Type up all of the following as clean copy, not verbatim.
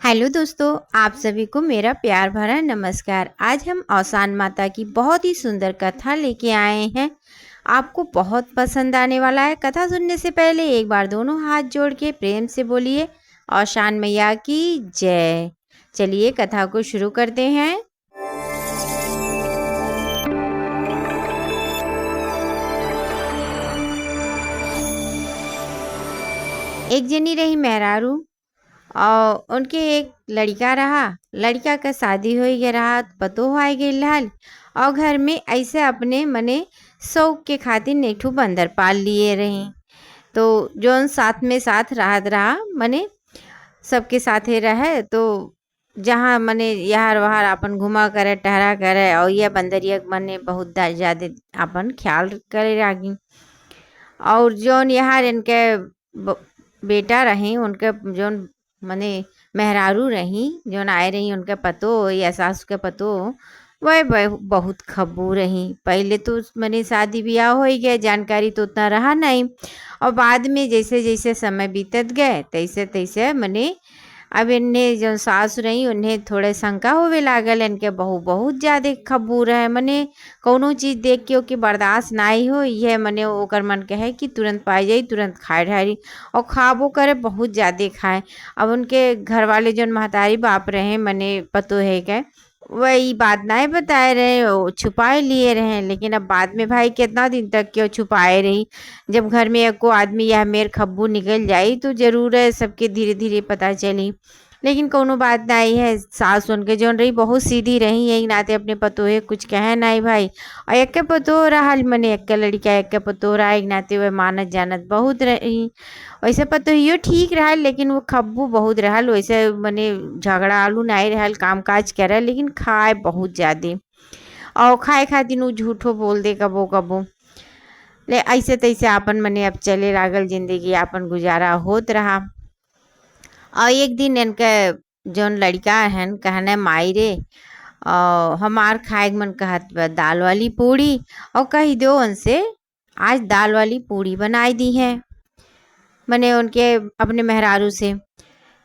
Hello दोस्तों, आप सभी को मेरा प्यार भरा नमस्कार। आज हम औसान माता की बहुत ही सुंदर कथा लेके आए हैं। आपको बहुत पसंद आने वाला है। कथा सुनने से पहले एक बार दोनों हाथ जोड़ के प्रेम से बोलिए औसान मैया की जय। चलिए कथा को शुरू करते हैं। एक जनी रही मेहरारू और उनके एक लड़का रहा। लड़का का शादी हो गया रहा, पतो हो गई लाल। और घर में ऐसे अपने मने शौक के खातिर नेठू बंदर पाल लिए रही। तो जोन साथ में साथ रहा मने सबके साथे रहे। तो जहाँ मने यार वहार अपन घुमा करे टहरा करे और यह बंदरिया मने बहुत ज़्यादा अपन ख्याल करे लागी। और जोन यार इनके बेटा रही उनके जोन मने मेहरारू रही जोन आए रही उनके पतो या सासू के पतो वह बहुत खब्बू रही। पहले तो मने शादी ब्याह हो ही गया, जानकारी तो उतना रहा नहीं। और बाद में जैसे जैसे समय बीतत गए तैसे तैसे मने अब इन्हें जो सास रही उन्हें थोड़े शंका होवे लागल। इनके बहू बहुत ज़्यादा खब्बू रहे, मने कौनो चीज़ देख के ओके बर्दाश्त नहीं हो। यह मने ओकर मन के है कि तुरंत पाई जाई तुरंत खाए ढारी और खाबो करे बहुत ज़्यादा खाए। अब उनके घर वाले जो महतारी बाप रहे मने पतो है क्या वही बात नहीं बताए रहे, वो छुपाए लिए रहे। लेकिन अब बाद में भाई कितना दिन तक क्यों छुपाए रही। जब घर में एक को आदमी या मेर खब्बू निकल जाई तो जरूर है सबके धीरे धीरे पता चली। लेकिन कोनो बात नहीं है। सास उनके जोन रही बहुत सीधी रही, यही नाते अपने पतो है कुछ कहे नहीं भाई। और एक के पतो रहा मने एक के लड़का एक के पतो रहा, एक नाते वह मानत जानत बहुत रही। वैसे पतो यो ठीक रहा, लेकिन वो खब्बू बहुत रहा। वैसे मने झगड़ा आलू नहीं रहा, काम काज करे लेकिन खाए बहुत ज़्यादा। और खाए खातिर वो झूठो बोल दे कबो कबो। ले ऐसे तैसे आपन मने अब चले लागल, जिंदगी आपन गुजारा होत रहा। और एक दिन इनके जोन लड़का है कहने माई रे हमार खाए मन कहत बा दाल वाली पूड़ी, और कही दो उनसे आज दाल वाली पूड़ी बनाई दी है मैंने उनके अपने मेहरारू से।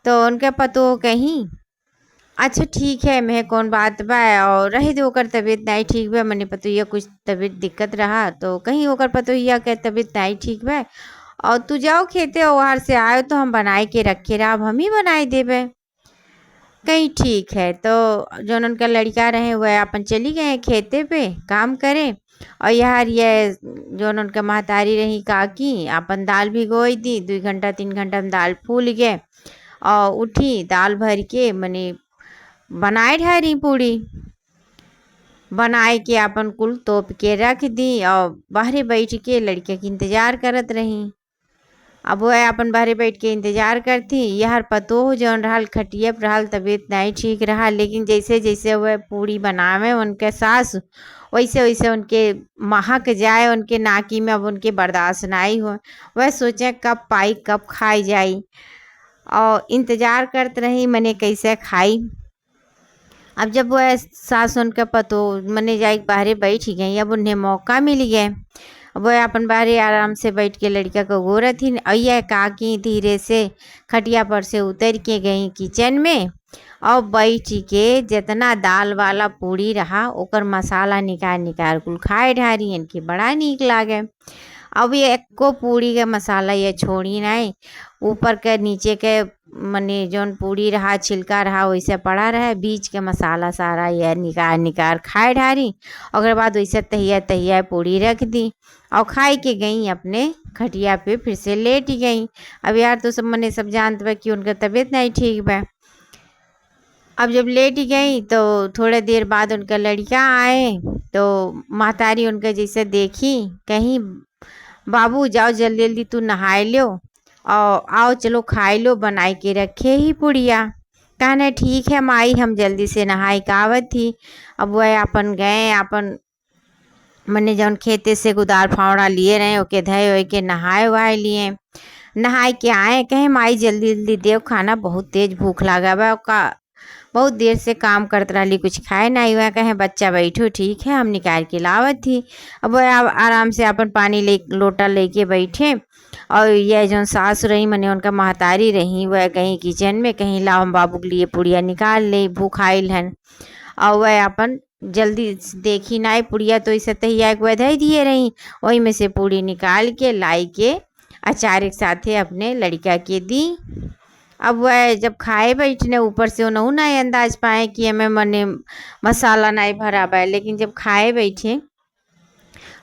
तो उनके पतो कहीं अच्छा ठीक है मैं कौन बात बा और रहे दो ओकर तबीयत नहीं ठीक बा। मैंने पतो ये कुछ तबीयत दिक्कत रहा तो कहीं ओकर पतो यह के तबीयत नहीं ठीक बा और तू जाओ खेते और वहाँ से आयो तो हम बनाए के रखे रहा, अब हम ही बनाए देवे। कहीं ठीक है। तो जो उनका लड़का रहे वह अपन चली गए खेते पे काम करे। और यार ये जो उनका महतारी रही काकी अपन दाल भिगोई दी, 2 घंटा 3 घंटा में दाल फूल गए और उठी दाल भर के मने बनाए ढारी पूड़ी। बनाए के अपन कुल तोप के रख दी और बाहरे बैठ के लड़के की इंतजार करत रही। अब वह अपन बाहरे बैठ के इंतजार करती। यार पतो हो जौन रहल खटिया पर रहल तबीयत नहीं ठीक रहा, लेकिन जैसे जैसे वह पूड़ी बनावे उनके सास वैसे वैसे उनके महक जाए उनके नाकी में। अब उनके बर्दाश्त नहीं हो, वह सोचे कब पाई कब खाई जाई और इंतजार करते रही मने कैसे खाई। अब जब वह सास उनका पतो मने जाए बाहरे बैठ ही गई, अब उन्हें मौका मिल गया। वह अपन बाहरे आराम से बैठ के लड़का को गोरत थी। अय्या काकी धीरे से खटिया पर से उतर के गई किचन में और बैठ के जितना दाल वाला पूड़ी रहा ओकर मसाला निकाल निकाल कुल खाए ढारी। इनके बड़ा नीक लागे। अब ये एको पूड़ी का मसाला ये छोड़ी नहीं, ऊपर के नीचे के मने जौन पूड़ी रहा छिलका रहा वैसे पड़ा रहे, बीच के मसाला सारा ये निकाल निकाल खाए ढारी। और बाद वैसे तहिया तहिया पूड़ी रख दी और खाए के गई अपने खटिया पे फिर से लेट गई। अब यार तो सब मने सब जानते बा कि उनका तबीयत नहीं ठीक बा। अब जब लेट गई तो थोड़े देर बाद उनका लड़का आए तो महतारी उनका जैसे देखी कहीं बाबू जाओ जल्दी जल्दी तू नहाए लो और आओ चलो खाए लो, बनाए के रखे ही पुड़िया। कहने ठीक है माई हम जल्दी से नहाई कावत थी। अब वह अपन गए अपन मने जौन खेते से गुदार फावड़ा लिए रहे ओके धय ओए के नहाए वहाए लिए। नहाए के आए कहे माई जल्दी जल्दी देव खाना बहुत तेज भूख लगा बा का बहुत देर से काम करते रही कुछ खाए नहीं हुआ। कहे बच्चा बैठो ठीक है हम निकाल के लावत थी। अब वह आराम से अपन पानी ले लोटा लेके बैठे और यह जो सास रही मने उनका महतारी रही वह कहीं किचन में कहीं लाओ हम बाबू के लिए पुड़िया निकाल ले भूख आइल हन। और वह अपन जल्दी देखी नाई पुड़िया तो इसे तहिया वह धई दिए रही, वही में से पूड़ी निकाल के लाई के अचार एक साथे अपने लड़का के दी। अब वह जब खाए बैठने ऊपर से उन्हों नहीं अंदाज पाए कि हमें मने मसाला नहीं भरा बा, लेकिन जब खाए बैठे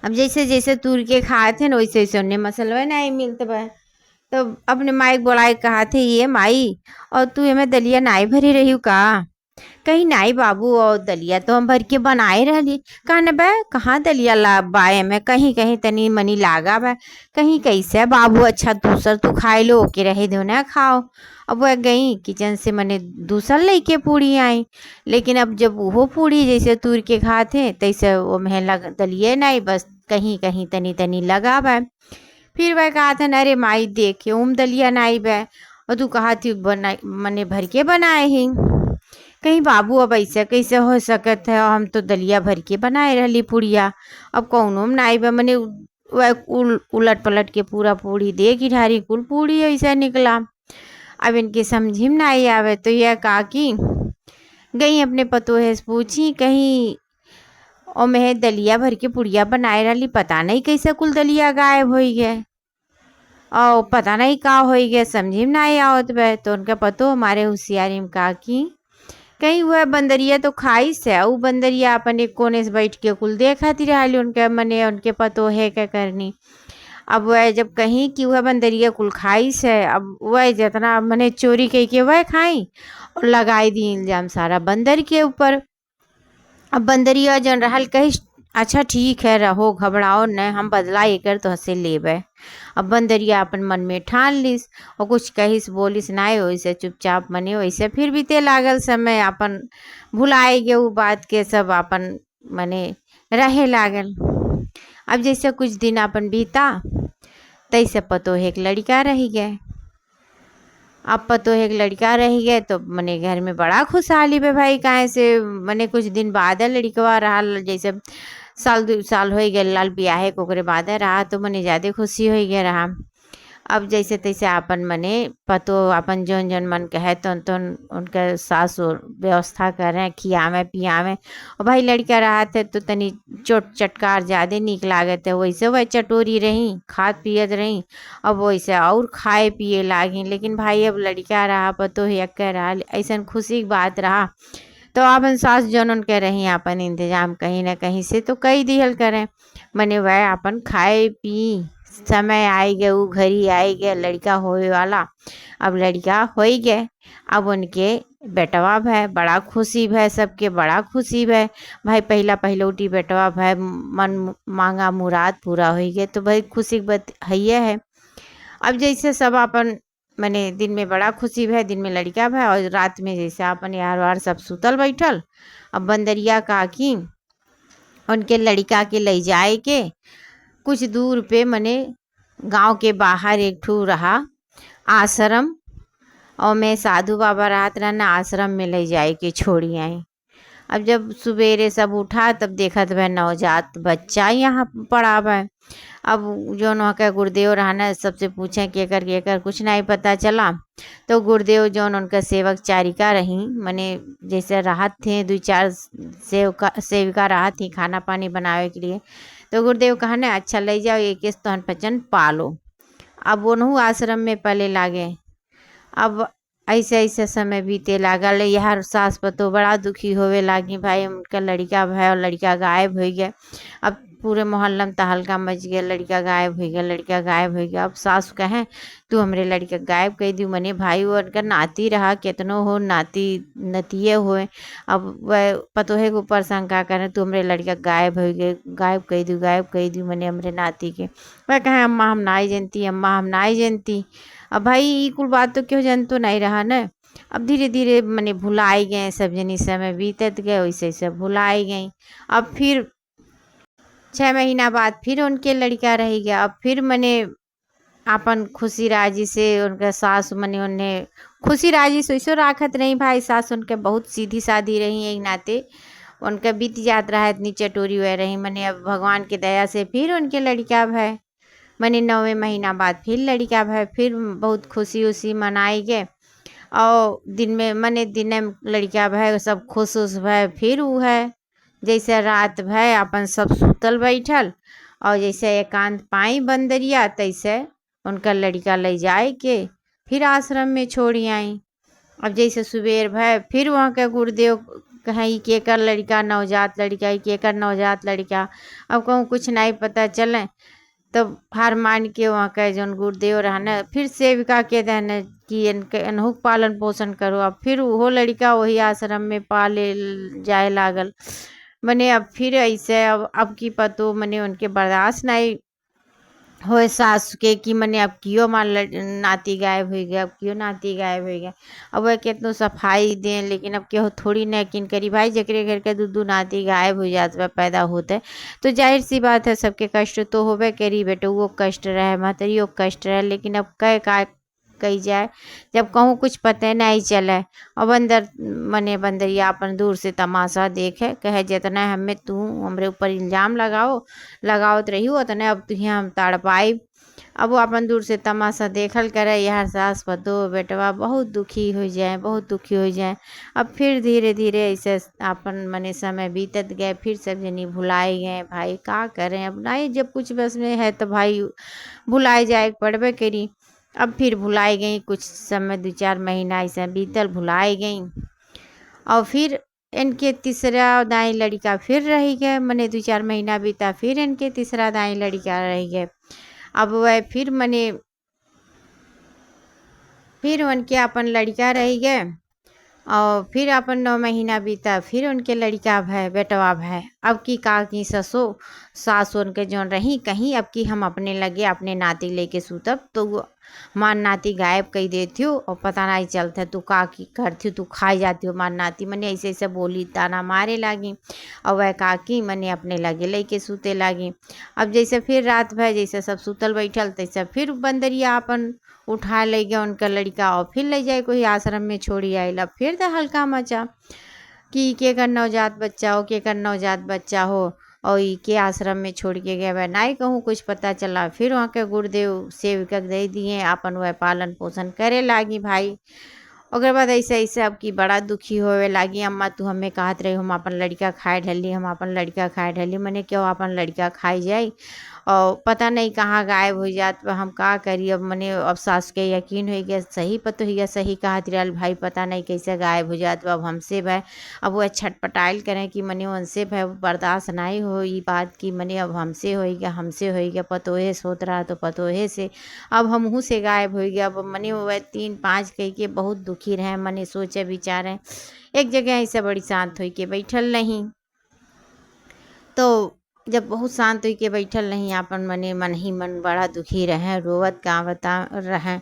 अब जैसे जैसे तूर के खाए थे ना वैसे वैसे उन्हें मसलवा नहीं मिलते बा। तो अपने माई बोलाई कहा थे ये माई और तू हमें दलिया नाई भरी रही का? कहीं नाई बाबू और दलिया तो हम भर के बनाए रही। कहने बे कहाँ दलिया ला बाए में कहीं कहीं तनी मनी लागा बा, कहीं कैसे बाबू अच्छा दूसर तू खाए लो के रहे दो ना खाओ। अब वह गई किचन से मने दूसर लेके पूड़ी आई, लेकिन अब जब वो पूड़ी जैसे तूर के खाते तैसे वो में लग दलिए नहीं बस कहीं कहीं तनी तनी लगा बा। फिर वह कहा था अरे माई देखे उम दलिया नाई बे और तू कहा थी बना मने भर के बनाए ही। कहीं बाबू अब ऐसा कैसे हो सकत है, हम तो दलिया भर के बनाए रही पुड़िया अब कौनो में नाई बे। मने वह उलट पलट के पूरा पूड़ी दे की ढारी कुल पूड़ी ऐसा निकला। अब इनके समझ में नहीं आवे तो यह कहा कि गई अपने पतोहे से पूछी कहीं और मैं दलिया भर के पुड़िया बनाए रही, पता नहीं कैसे कुल दलिया गायब हो गए और पता नहीं का हो गया समझ में नहीं आवत बे। तो उनका पतो हमारे होशियारी में कहा कि कहीं वह बंदरिया तो खाई से वो बंदरिया अपने कोने से बैठ के कुल देखती रही उनके मने उनके पतो है क्या करनी। अब वह जब कहीं कि वह बंदरिया कुल खाई से अब वह जितना मने चोरी कह के वह खाई और लगाई दी इल्जाम सारा बंदर के ऊपर। अब बंदरिया जन रहल कही अच्छा ठीक है रहो घबराओ न हम बदला एकर तो हंसे लेबे। अब बंदरिया अपन मन में ठान लिस और कुछ कहिस बोलिस नाय वैसे चुपचाप मने वैसे फिर बीते लागल समय अपन भुलाए गे वो बात के सब अपन मने रहे लागल। अब जैसे कुछ दिन अपन बीता तैसे पतो एक लड़का रह गए। अब पतो एक लड़का रह गए तो मने घर में बड़ा खुशहाली बे भाई काहे से मने कुछ दिन बाद लड़कवा रहा जैसे साल 2 साल हो गए लाल ब्याहे को ओकरे बाद रहा तो मने ज़्यादा खुशी हो गया रहा। अब जैसे तैसे अपन मने पतो अपन जौन जौन मन कहे तो उनका सास व्यवस्था करें खियावे पियावे और भाई लड़का रहा थे तो तनी चोट चटकार ज़्यादा निक लागत है वैसे वह चटोरी रही खाद पियत रही अब वैसे और खाए पिए लागी। लेकिन भाई अब लड़का रहा पतो एक रहा ऐसा खुशी की बात रहा तो अपन सास जौन उनके रही अपन इंतजाम कहीं ना कहीं से तो कई दिहल करें मने वह अपन खाए पी समय आई गए वो घरी आई गए लड़का होए वाला। अब लड़का हो गए अब उनके बेटवा भय बड़ा खुशी भय सबके बड़ा खुशी भय भाई पहला पहलौटी बेटवा भय मन मांगा मुराद पूरा हो गए तो भाई खुशी बात है। अब जैसे सब अपन मने दिन में बड़ा खुशी भय दिन में लड़का भय और रात में जैसे अपन यार वार सब सुतल बैठल। अब बंदरिया का कि उनके लड़का के ले जाए के कुछ दूर पे मने गांव के बाहर एक ठू रहा आश्रम और मैं साधु बाबा रात रहना आश्रम में ले जाए के छोड़ी आई। अब जब सवेरे सब उठा तब देखा तो वह नवजात बच्चा यहाँ पड़ा हुआ। अब जो वहाँ का गुरुदेव रहना सबसे पूछे केकर कुछ नहीं पता चला तो गुरुदेव जो उनका सेवक चारिका रही मने जैसे राहत थे 2-4 सेविका राहत थी खाना पानी बनावे के लिए तो गुरुदेव कहा ना अच्छा ले जाओ एक स्तन पचन पालो। अब उन्हों आश्रम में पले लागे। अब ऐसे ऐसे समय बीते लागल यार सास पतो बड़ा दुखी होवे लागी भाई उनका लड़का भाई और लड़का गायब हो गया। अब पूरे मोहल्ला में तहलका मच गया लड़का गायब हो गया लड़का गायब हो गया। अब सास कहें तू हमरे लड़का गायब कह दी मने भाई वो उनका नाती रहा कितनो हो नाती नतिये हुए। अब वह पतोहे के ऊपर शंका करें तू हमरे लड़का गायब हो गए गायब कह दी मने हमरे नाती के। वह कहें अम्मा हम नाई जानती अम्मा हम नाई जानती। अब भाई ये कुल बात तो क्यों जन तो नहीं रहा न। अब धीरे धीरे मने भुलाई गए सब जनी समय बीतत गए वैसे वैसे भुलाई गई। अब फिर 6 महीना बाद फिर उनके लड़का रह गया। अब फिर मने अपन खुशी राजी से उनका सास मने उन्हें खुशी राजी से वैसे राखत रही भाई सास उनके बहुत सीधी सादी रही एक नाते उनका बीत जात रहा इतनी चटोरी हुए रही मने अब भगवान की दया से फिर उनके लड़का भय मैंने 9वें महीना बाद फिर लड़का भय, फिर बहुत खुशी उसी मनाई गए। और दिन में मैंने दिन में लड़का भय सब खुश उस भय, फिर ऊ है जैसे रात भय अपन सब सुतल बैठल, और जैसे एकांत पाई बंदरिया तैसे उनका लड़का ले जाए के फिर आश्रम में छोड़ी आई। अब जैसे सुबेर भय फिर वहाँ के गुरुदेव कहीं के कर लड़का नवजात लड़का, के कर नवजात लड़का, अब कहूँ कुछ नहीं पता चले। तब हार मान के वहाँ के जौन गुरुदेव रहने फिर सेविका के देने कि इनके इनहुक पालन पोषण करो। अब फिर वो लड़का वही आश्रम में पाले जाए लागल। मने अब फिर ऐसे अब की पतो मने उनके बर्दाश्त नहीं होए सास के कि मने अब क्यों मार नाती गायब हो गया, अब क्यों नाती गायब हो गया। अब वह कितनो सफाई दें लेकिन अब क्यों थोड़ी न यकीन करी भाई, जकरे घर के दू नाती गायब हो जात बा पैदा होते तो जाहिर सी बात है सबके कष्ट तो होबे करी बेटे, वो कष्ट रहे महतरियों कष्ट रहे, लेकिन अब कह का कही जाए जब कहूँ कुछ पता नहीं चले। और बंदर मने बंदरिया अपन दूर से तमाशा देखे कहे जितना हमें तू हमरे ऊपर इल्जाम लगावत रही उतने अब तुझे हम ताड़ पाई। अब वो अपन दूर से तमाशा देखल करे, यार सास पतो बेटवा बहुत दुखी हो जाए, बहुत दुखी हो जाए। अब फिर धीरे धीरे ऐसे अपन मने समय बीतत गए, फिर सब जनी भुलाए गए। भाई का करें, अब नहीं जब कुछ बस में है तो भाई भुलाए जाए पड़बे करी। अब फिर भुलाई गई, कुछ समय 2-4 महीना ऐसा बीतल भुलाई गई। और फिर इनके तीसरा दाई लड़का फिर रह गए, मने 2-4 महीना बीता फिर इनके तीसरा दाई लड़का रह गए। अब वह फिर मने फिर उनके अपन लड़का रह गए। और फिर अपन 9 महीना बीता फिर उनके लड़का भय बेटवा भय। अब की का की ससो सास उनके जौन रही कहीं अब की हम अपने लगे अपने नाती लेके सूतब तो वो हमार नाती गायब कही देती हो और पता नहीं चलता तू का की करती तू खाई जाती हो मार नाती, मने ऐसे ऐसे बोली ताना मारे लागी। और वह काकी मने अपने लगे लेके सूते लागी। अब जैसे फिर रात भर जैसे सब सूतल बैठल तैसे फिर बंदरिया अपन उठा ले गया उनका लड़का और फिर ले जाए कोई आश्रम में छोड़ी आइला। फिर तो हल्का मचा कि के कर नवजात बच्चा हो, के कर नवजात बच्चा हो, और ई के आश्रम में छोड़ के गए वह नहीं कहूँ कुछ पता चला। फिर वहाँ के गुरुदेव सेविका दे दिए अपन वह पालन पोषण करे लागी भाई। ओकर बाद ऐसे ऐसे अब की बड़ा दुखी होवे लागी। अम्मा तू हमें कहत रही हम अपन लड़का खाए ढली, हम अपन लड़का खाए ढली, मने क्यों अपन लड़का खाई जाए और पता नहीं कहाँ गायब हो जात बा, हम का करी। अब मने अब सास के यकीन हो गया सही पतो हो गया सही कहत रहल भाई पता नहीं कैसे गायब हो जात बा अब हमसे भाई। अब वो छटपटाइल करें कि मने उनसे भाई बर्दाश्त नहीं हो ये बात की मने अब हमसे हो गया हमसे हो गया, पतोहे सोत रहा तो पतोहे से अब हमहू से गायब हो गया। अब मने वो 3-5 कह के बहुत दुखी रहे, मने सोचे विचारे एक जगह ऐसे बड़ी शांत हो के बैठल नहीं। तो जब बहुत शांत हो के बैठल नहीं अपन मने मन ही मन बड़ा दुखी रहे रोवत गावता रहे।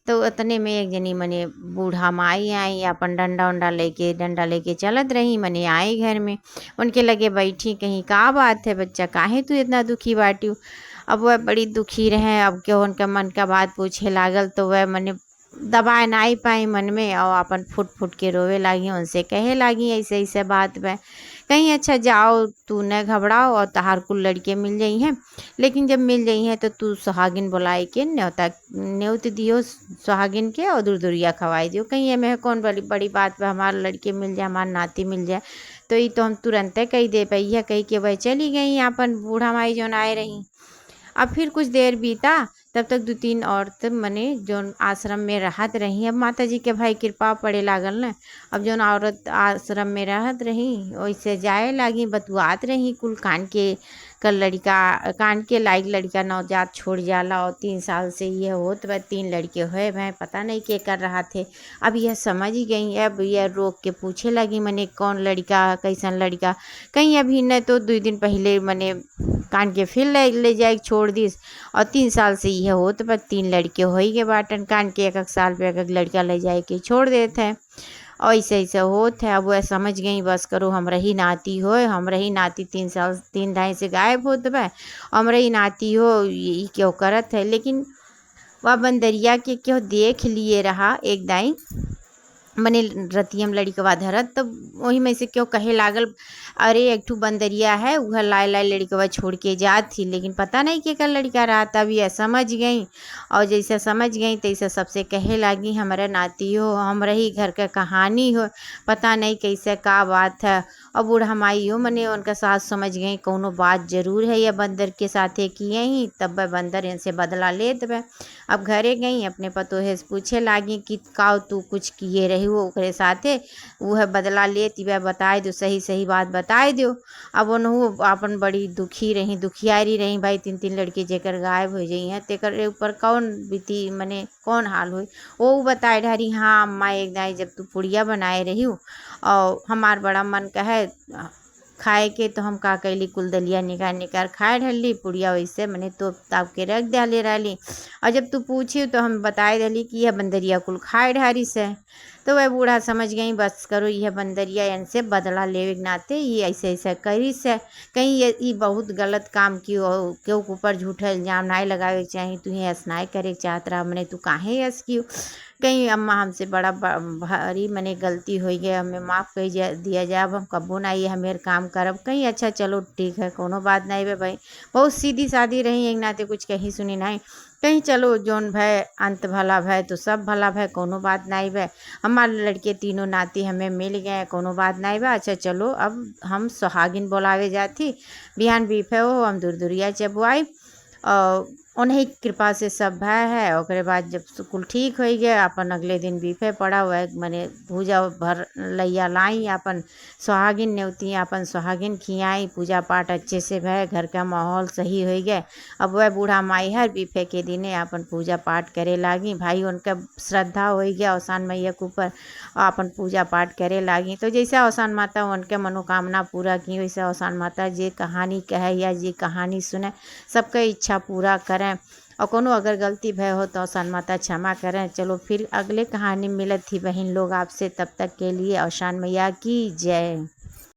तो उतने में एक जनी मने बूढ़ा माई आई अपन डंडा लेके चलत रही, मने आई घर में उनके लगे बैठी कहीं का बात है बच्चा काहे तू इतना दुखी बाटी। अब वह बड़ी दुखी रहे, अब क्यों उनका मन का बात पूछे लागल तो वह मने दबाए नहीं पाई मन में और अपन फुट फुट के रोवे लागी। उनसे कहे लागी ऐसे ऐसे बात बे कहीं अच्छा जाओ तू न घबराओ और तहार कुल लड़के मिल जाई हैं, लेकिन जब मिल जाई हैं तो तू सुहागिन बुलाई के न्योत दियो सुहागिन के और दूरदुरिया खवाई दियो। कहीं ये में कौन बड़ी बड़ी बात बे हमारे लड़के मिल जाए हमारे नाती मिल जाए तो ये तो हम तुरंत कही दे पाई है। कही के वह चली गई अपन बूढ़ा माई जो आए रही। अब फिर कुछ देर बीता तब तक 2-3 औरत मने जोन आश्रम में रहत रही। अब माता जी के भाई कृपा पड़े लागल न, अब जोन औरत आश्रम में रहत रही वैसे जाए लागी बतुआत रही कुल कान के कल लड़का कान के लायक लड़का नवजात छोड़ जाला और 3 साल से ये होत बा 3 लड़के हुए भाई पता नहीं के कर रहा थे। अब यह समझ ही गई, अब यह रोक के पूछे लगी मने कौन लड़का कैसन लड़का। कहीं अभी न तो 2 दिन पहले मने कान के फिर ले जाए छोड़ दिस और 3 साल से यह होत बा 3 लड़के हो ही गए बाटन कान के एक साल पे एक लड़का ले जाए के छोड़ देते हैं और ऐसे ऐसे होत है। अब वह समझ गई बस करो हमरा ही नाती हो, हमरा ही नाती 3 साल 3 ढाई से गायब होत बा हमरा ही नाती हो यही क्यों करत है। लेकिन वह बंदरिया के क्यों देख लिए रहा एक दाई मने रतियम लड़िकवा धरत, तब वही में से क्यों कहे लागल, अरे एक ठू बंदरिया है वह लाए लाए लड़िकवा छोड़ के जात थी, लेकिन पता नहीं के कर लड़का रहा। तब यह समझ गई, और जैसे समझ गई तैसे सबसे कहे लागी, हमारे नाती हो, हम रही घर का कहानी हो, पता नहीं कैसे का बात है। और बूढ़ा माई हो मने उनका सास समझ गई कौनो बात जरूर है यह बंदर के साथे किए ही। तब वह बंदर इनसे बदला लेत बे। अब घरे गई अपने पतोहे से पूछे लागी कि का तू कुछ किए रही हो ओकरे साथे, वह बदला लेती वह बताए दो, सही सही बात बताए दो। अब उनहु अपन बड़ी दुखी रही, दुखियारी रही, भाई तीन तीन लड़के जेकर गायब हो जाई हैं तेकर ऊपर कौन बीती मने कौन हाल हुई। वो बताए ढारी, हाँ अम्मा एक दाई जब तू पुड़िया बनाए रही हो और हमार बड़ा मन कहे खाए के, तो हम का कैली कुल दलिया निकाल निकाल खाए ढली, पुड़िया वैसे मैंने तो ताप के रख डाले रही। और जब तू पूछी तो हम बताए दली कि यह बंदरिया कुल खाए ढारी से। तो वह बूढ़ा समझ गई बस करो यह बंदरिया इनसे बदला लेवे के नाते ये ऐसे ऐसे करी से, कहीं ये बहुत गलत काम की हो, क्यों ऊपर झूठा इल्जाम नहीं लगावे के चाहिए, तुहे असनाए करे के चाहत रहा मने तू काहे ऐस क्यों। कहीं अम्मा हमसे बड़ा भारी मने गलती हो गई, हमें माफ़ कर दिया जाए, अब हम कब्बो ना ये हमें काम करब। कहीं अच्छा चलो ठीक है कोनो बात नहीं बे भाई, बहुत सीधी सादी रही एक नाते कुछ कहीं सुनी नहीं। कहीं चलो जोन भय अंत भला भय तो सब भला भय, कोनो बात नहीं बे। हमारे लड़के तीनों नाती हमें मिल गए, कोनो बात नहीं बा। अच्छा चलो अब हम सुहागिन बोलावे जाती, बिहान बीफे हो हम दूर दूरिया चबुआई, और उन्हीं की कृपा से सब भय है। ओकरे बाद जब कुल ठीक हो गया अपन अगले दिन बीफे पड़ा हुआ है, मने पूजा भर लैया लाई अपन सुहागिन नेवती, अपन सुहागिन खियाई, पूजा पाठ अच्छे से भय, घर का माहौल सही हो गया। अब वह बूढ़ा माई हर बीफे के दिने अपन पूजा पाठ करे लागी, भाई उनका श्रद्धा हो गया औसान मैया के ऊपर, अपन पूजा पाठ करे लागी। तो जैसे औसान माता उनके मनोकामना पूरा की, वैसे औसान माता जे कहानी कहे या जे कहानी सुने सबका इच्छा पूरा करें। और कोनो अगर गलती भय हो तो औसान माता क्षमा करें। चलो फिर अगले कहानी मिलत थी बहन लोग आपसे, तब तक के लिए औसान मैया की जय।